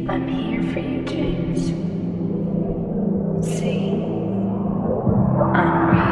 I'm here for you, James. See, I'm real.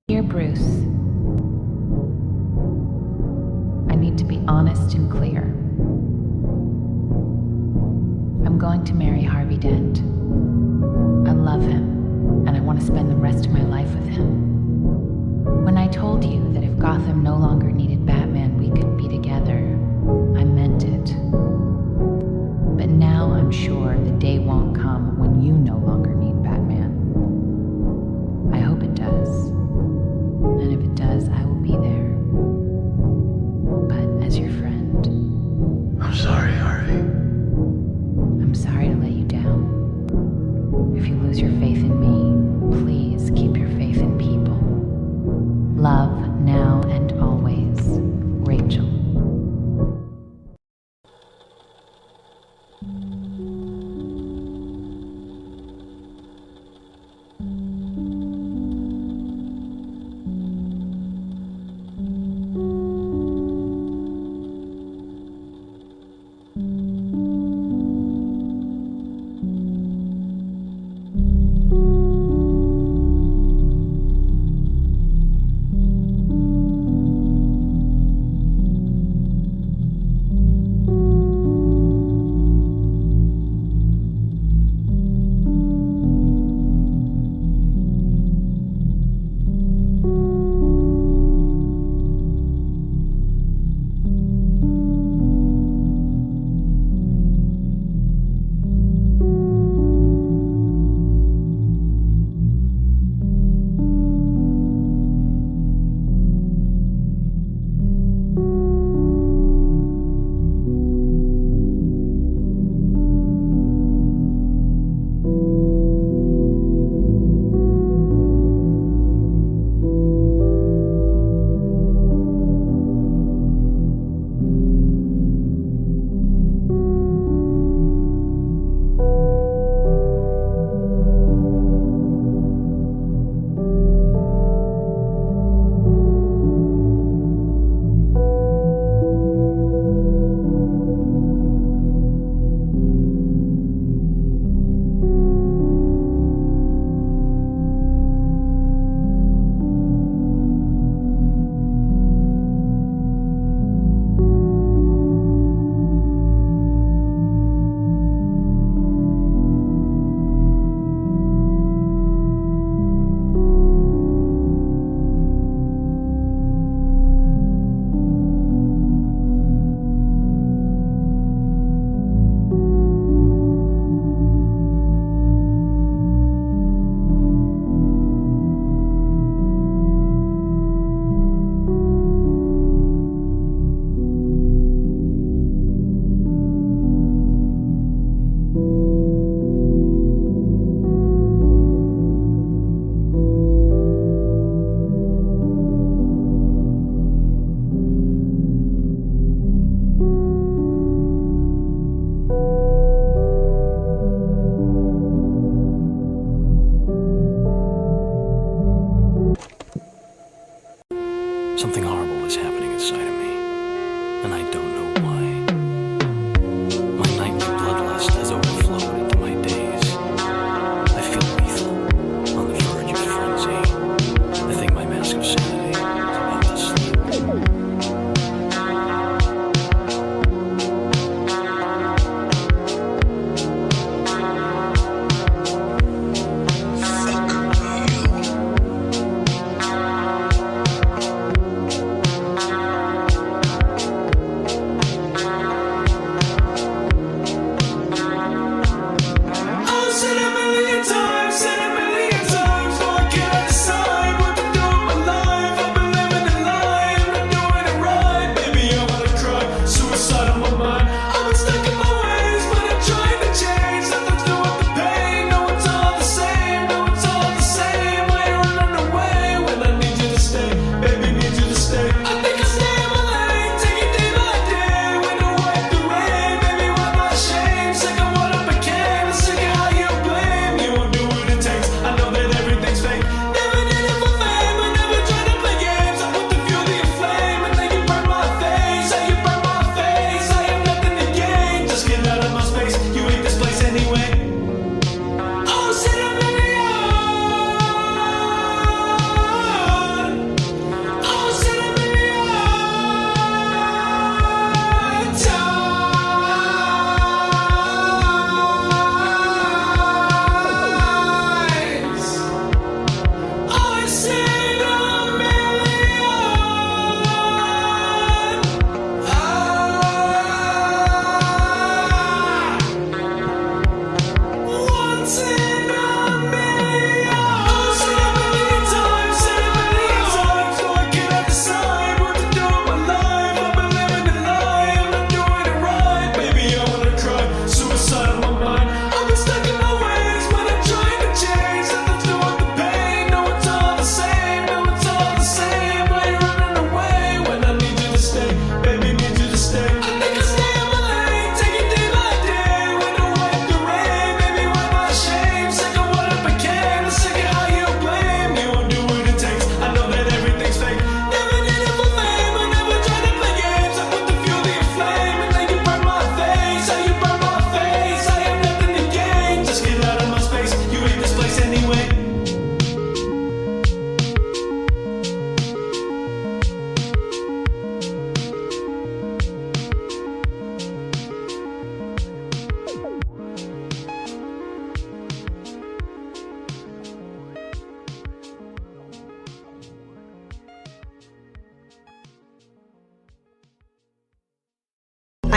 Dear Bruce, I need to be honest and clear. I'm going to marry Harvey Dent. I love him, and I want to spend the rest of my life with him. When I told you that if Gotham no longer needed Batman, we could be together, as your friend. I'm sorry, Harvey. I'm sorry to let you down. If you lose your faith in me, please keep your faith in people. Love, now and always, Rachel.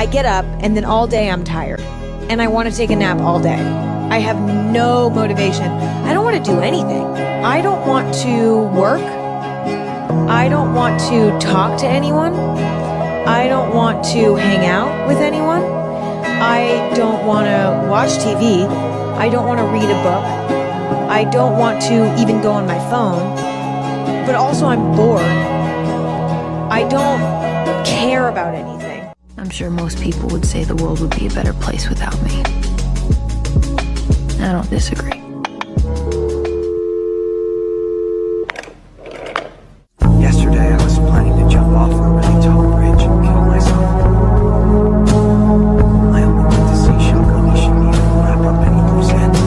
I get up and then all day I'm tired and I want to take a nap all day. I have no motivation. I don't want to do anything. I don't want to work. I don't want to talk to anyone. I don't want to hang out with anyone. I don't want to watch TV. I don't want to read a book. I don't want to even go on my phone. But also I'm bored. I don't care about anything. I'm sure most people would say the world would be a better place without me. I don't disagree. Yesterday, I was planning to jump off a really tall bridge and kill myself. I only went to see Shotgun Ishimura wrap up any loose ends.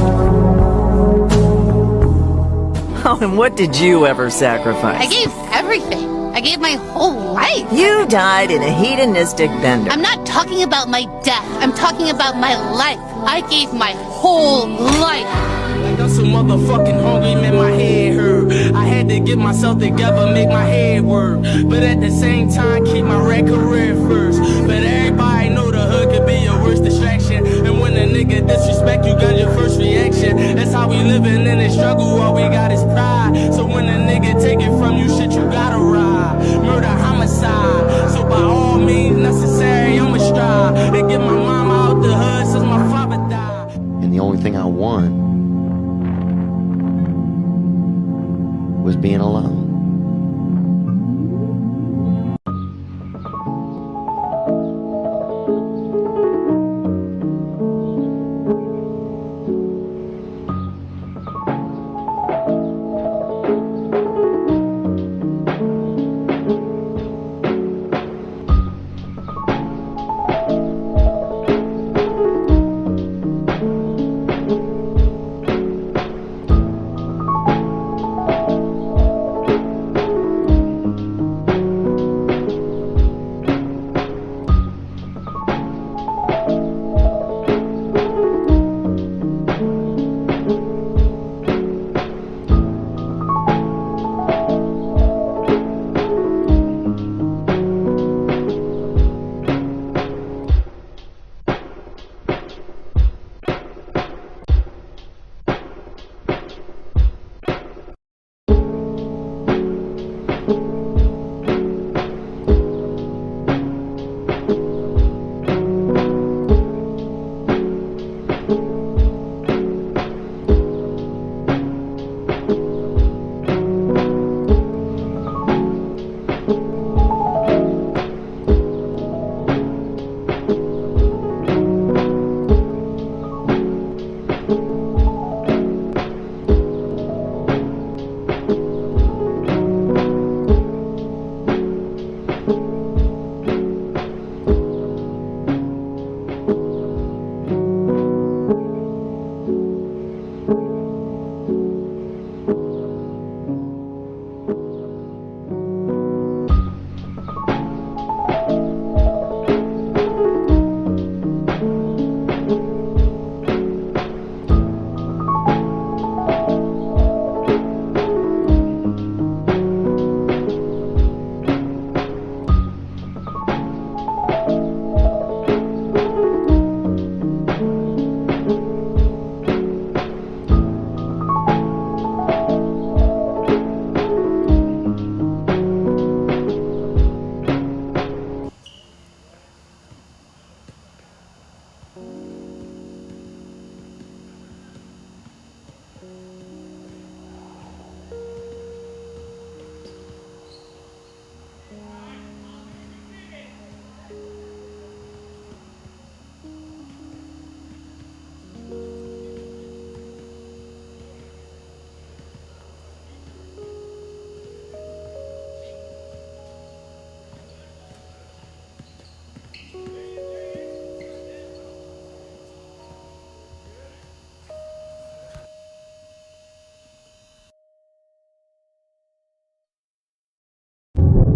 Oh, and what did you ever sacrifice? I gave everything. I gave my whole life. You died in a hedonistic bender. I'm not talking about my death. I'm talking about my life. I gave my whole life. I got so motherfucking hungry, man, my head hurt. I had to get myself together, make my head work. But at the same time, keep my rap career first. But everybody know the hood could be your worst distraction. And when a nigga disrespect you, got your first reaction. That's how we living in this struggle, all we got is pride. So when a nigga take it from you, shit, you gotta ride. Murder, homicide. So by all means necessary, I'ma strive to get my mama out the hood since my father died. And the only thing I want was being alone.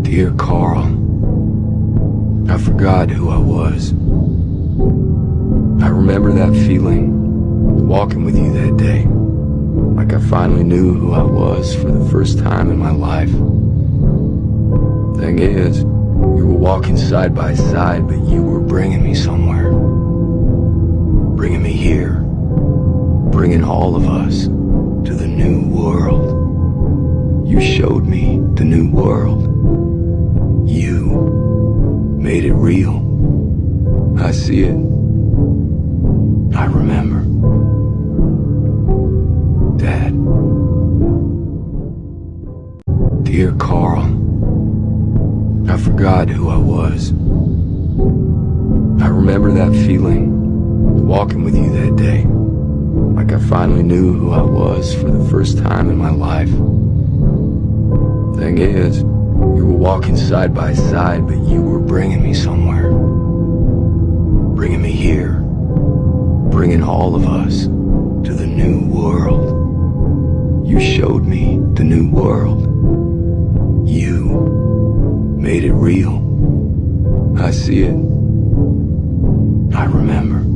Dear Carl, I forgot who I was. I remember that feeling, walking with you that day, like I finally knew who I was for the first time in my life. Thing is, We were walking side by side, but you were bringing me somewhere. Bringing me here. Bringing all of us to the new world. You showed me the new world. You made it real. I see it. I remember. Dad. Dear Carl, I forgot who I was. I remember that feeling, walking with you that day. Like I finally knew who I was for the first time in my life. Thing is, we were walking side by side, but you were bringing me somewhere. Bringing me here. Bringing all of us to the new world. You showed me the new world. You made it real. I see it. I remember.